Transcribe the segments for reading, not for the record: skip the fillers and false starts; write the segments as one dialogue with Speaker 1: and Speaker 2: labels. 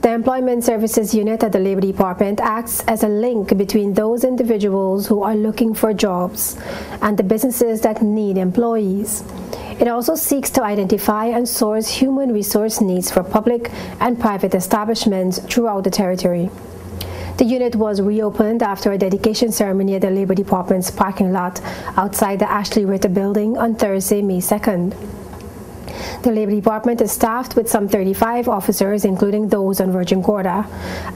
Speaker 1: The Employment Services Unit at the Labor Department acts as a link between those individuals who are looking for jobs and the businesses that need employees. It also seeks to identify and source human resource needs for public and private establishments throughout the territory. The unit was reopened after a dedication ceremony at the Labor Department's parking lot outside the Ashley Ritter building on Thursday, May 2nd. The Labor Department is staffed with some 35 officers, including those on Virgin Gorda.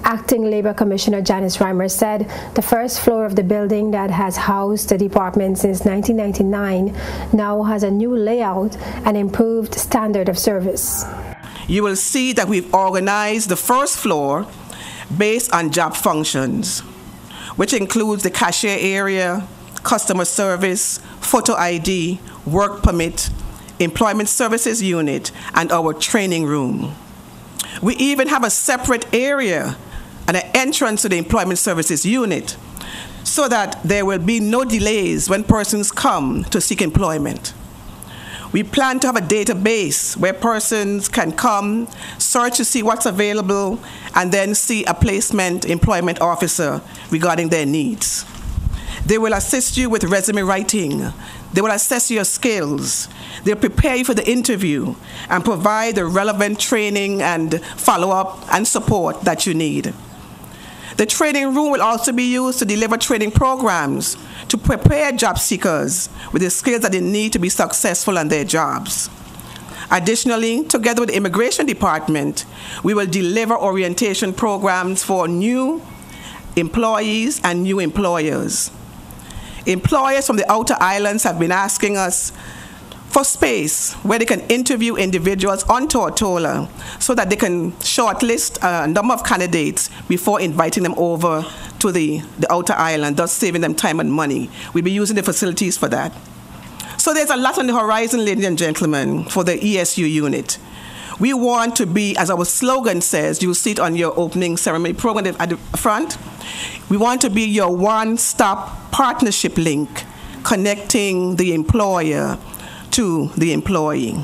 Speaker 1: Acting Labor Commissioner Janice Reimer said the first floor of the building that has housed the department since 1999 now has a new layout and improved standard of service.
Speaker 2: You will see that we've organized the first floor based on job functions, which includes the cashier area, customer service, photo ID, work permit, Employment Services Unit, and our training room. We even have a separate area and an entrance to the Employment Services Unit so that there will be no delays when persons come to seek employment. We plan to have a database where persons can come, search to see what's available, and then see a placement employment officer regarding their needs. They will assist you with resume writing. They will assess your skills. They'll prepare you for the interview and provide the relevant training and follow-up and support that you need. The training room will also be used to deliver training programs to prepare job seekers with the skills that they need to be successful in their jobs. Additionally, together with the Immigration Department, we will deliver orientation programs for new employees and new employers. Employers from the outer islands have been asking us for space where they can interview individuals on Tortola so that they can shortlist a number of candidates before inviting them over to the outer island, thus saving them time and money. We'll be using the facilities for that. So there's a lot on the horizon, ladies and gentlemen, for the ESU unit. We want to be, as our slogan says, you'll see it on your opening ceremony program at the front, we want to be your one-stop partnership link connecting the employer to the employee.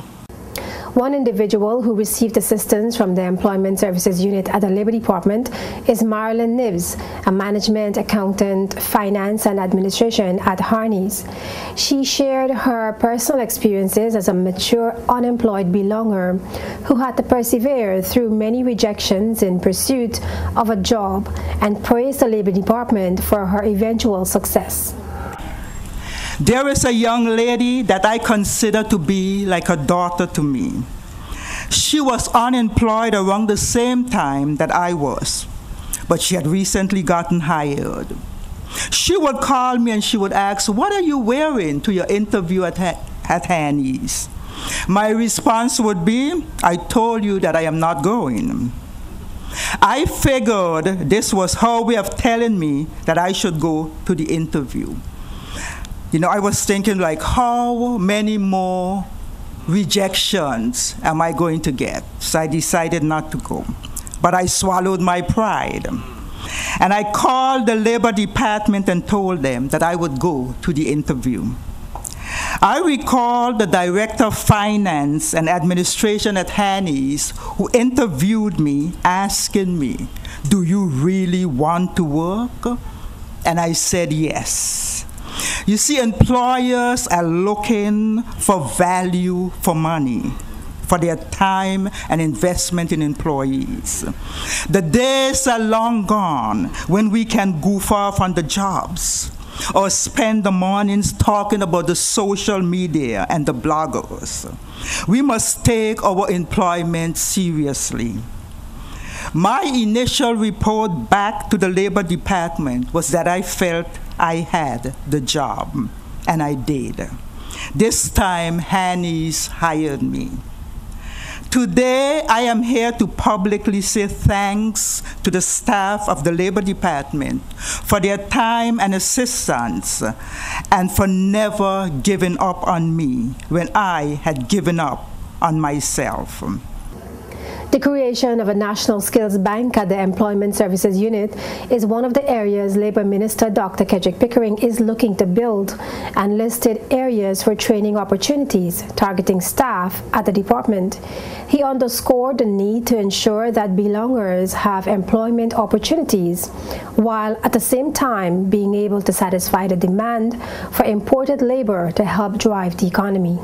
Speaker 1: One individual who received assistance from the Employment Services Unit at the Labor Department is Marilyn Nibs, a management, accountant, finance, and administration at Harney's. She shared her personal experiences as a mature, unemployed belonger who had to persevere through many rejections in pursuit of a job and praised the Labor Department for her eventual success.
Speaker 3: There is a young lady that I consider to be like a daughter to me. She was unemployed around the same time that I was, but she had recently gotten hired. She would call me and she would ask, "What are you wearing to your interview at Hanny's?" My response would be, "I told you that I am not going." I figured this was her way of telling me that I should go to the interview. You know, I was thinking, like, how many more rejections am I going to get? So I decided not to go. But I swallowed my pride. And I called the Labor Department and told them that I would go to the interview. I recall the Director of Finance and Administration at Hanny's who interviewed me asking me, "Do you really want to work?" And I said yes. You see, employers are looking for value for money, for their time and investment in employees. The days are long gone when we can goof off on the jobs or spend the mornings talking about the social media and the bloggers. We must take our employment seriously. My initial report back to the Labor Department was that I felt I had the job, and I did. This time, Hanny's hired me. Today, I am here to publicly say thanks to the staff of the Labor Department for their time and assistance, and for never giving up on me when I had given up on myself.
Speaker 1: The creation of a national skills bank at the Employment Services Unit is one of the areas Labour Minister Dr. Kedrick Pickering is looking to build, and listed areas for training opportunities targeting staff at the department. He underscored the need to ensure that belongers have employment opportunities, while at the same time being able to satisfy the demand for imported labour to help drive the economy.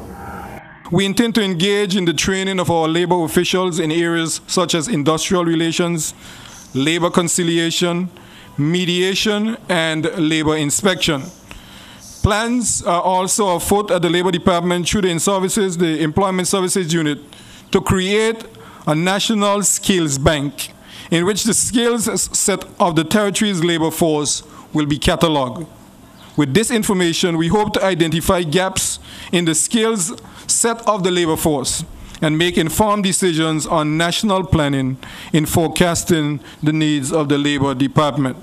Speaker 4: We intend to engage in the training of our labor officials in areas such as industrial relations, labor conciliation, mediation, and labor inspection. Plans are also afoot at the Labor Department through the Employment Services Unit to create a national skills bank in which the skills set of the territory's labor force will be catalogued. With this information, we hope to identify gaps in the skills set of the labor force and make informed decisions on national planning in forecasting the needs of the Labor Department.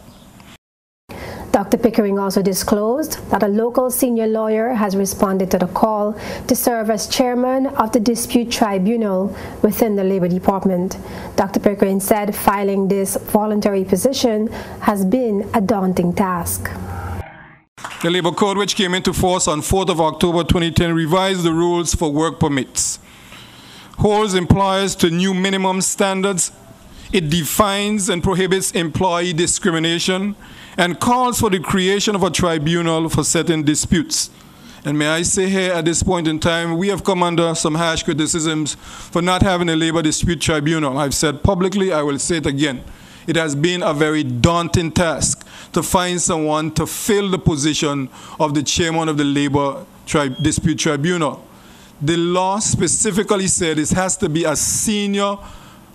Speaker 1: Dr. Pickering also disclosed that a local senior lawyer has responded to the call to serve as chairman of the dispute tribunal within the Labor Department. Dr. Pickering said filing this voluntary position has been a daunting task.
Speaker 4: The Labor Code, which came into force on 4th of October 2010, revised the rules for work permits, holds employers to new minimum standards. It defines and prohibits employee discrimination and calls for the creation of a tribunal for certain disputes. And may I say here at this point in time, we have come under some harsh criticisms for not having a labor dispute tribunal. I've said publicly, I will say it again. It has been a very daunting task to find someone to fill the position of the chairman of the Labor Dispute Tribunal. The law specifically said it has to be a senior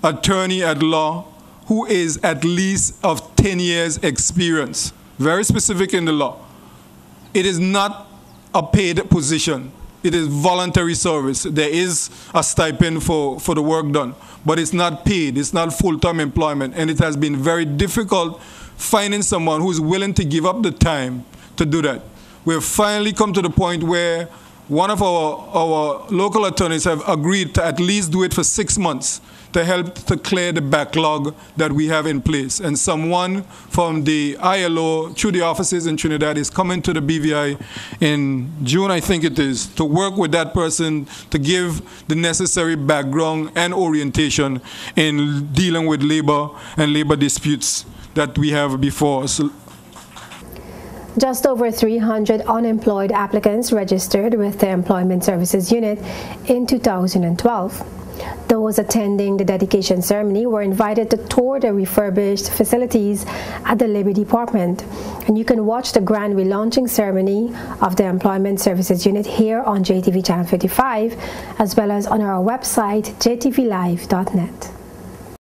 Speaker 4: attorney at law who is at least of 10 years experience. Very specific in the law. It is not a paid position. It is voluntary service. There is a stipend for the work done, but it's not paid. It's not full-time employment, and it has been very difficult finding someone who's willing to give up the time to do that. We've finally come to the point where one of our local attorneys have agreed to at least do it for 6 months to help to clear the backlog that we have in place. And someone from the ILO, through the offices in Trinidad, is coming to the BVI in June, I think it is, to work with that person to give the necessary background and orientation in dealing with labor and labor disputes that we have before us.
Speaker 1: Just over 300 unemployed applicants registered with the Employment Services Unit in 2012. Those attending the dedication ceremony were invited to tour the refurbished facilities at the Labor Department. And you can watch the grand relaunching ceremony of the Employment Services Unit here on JTV Channel 55, as well as on our website, jtvlive.net.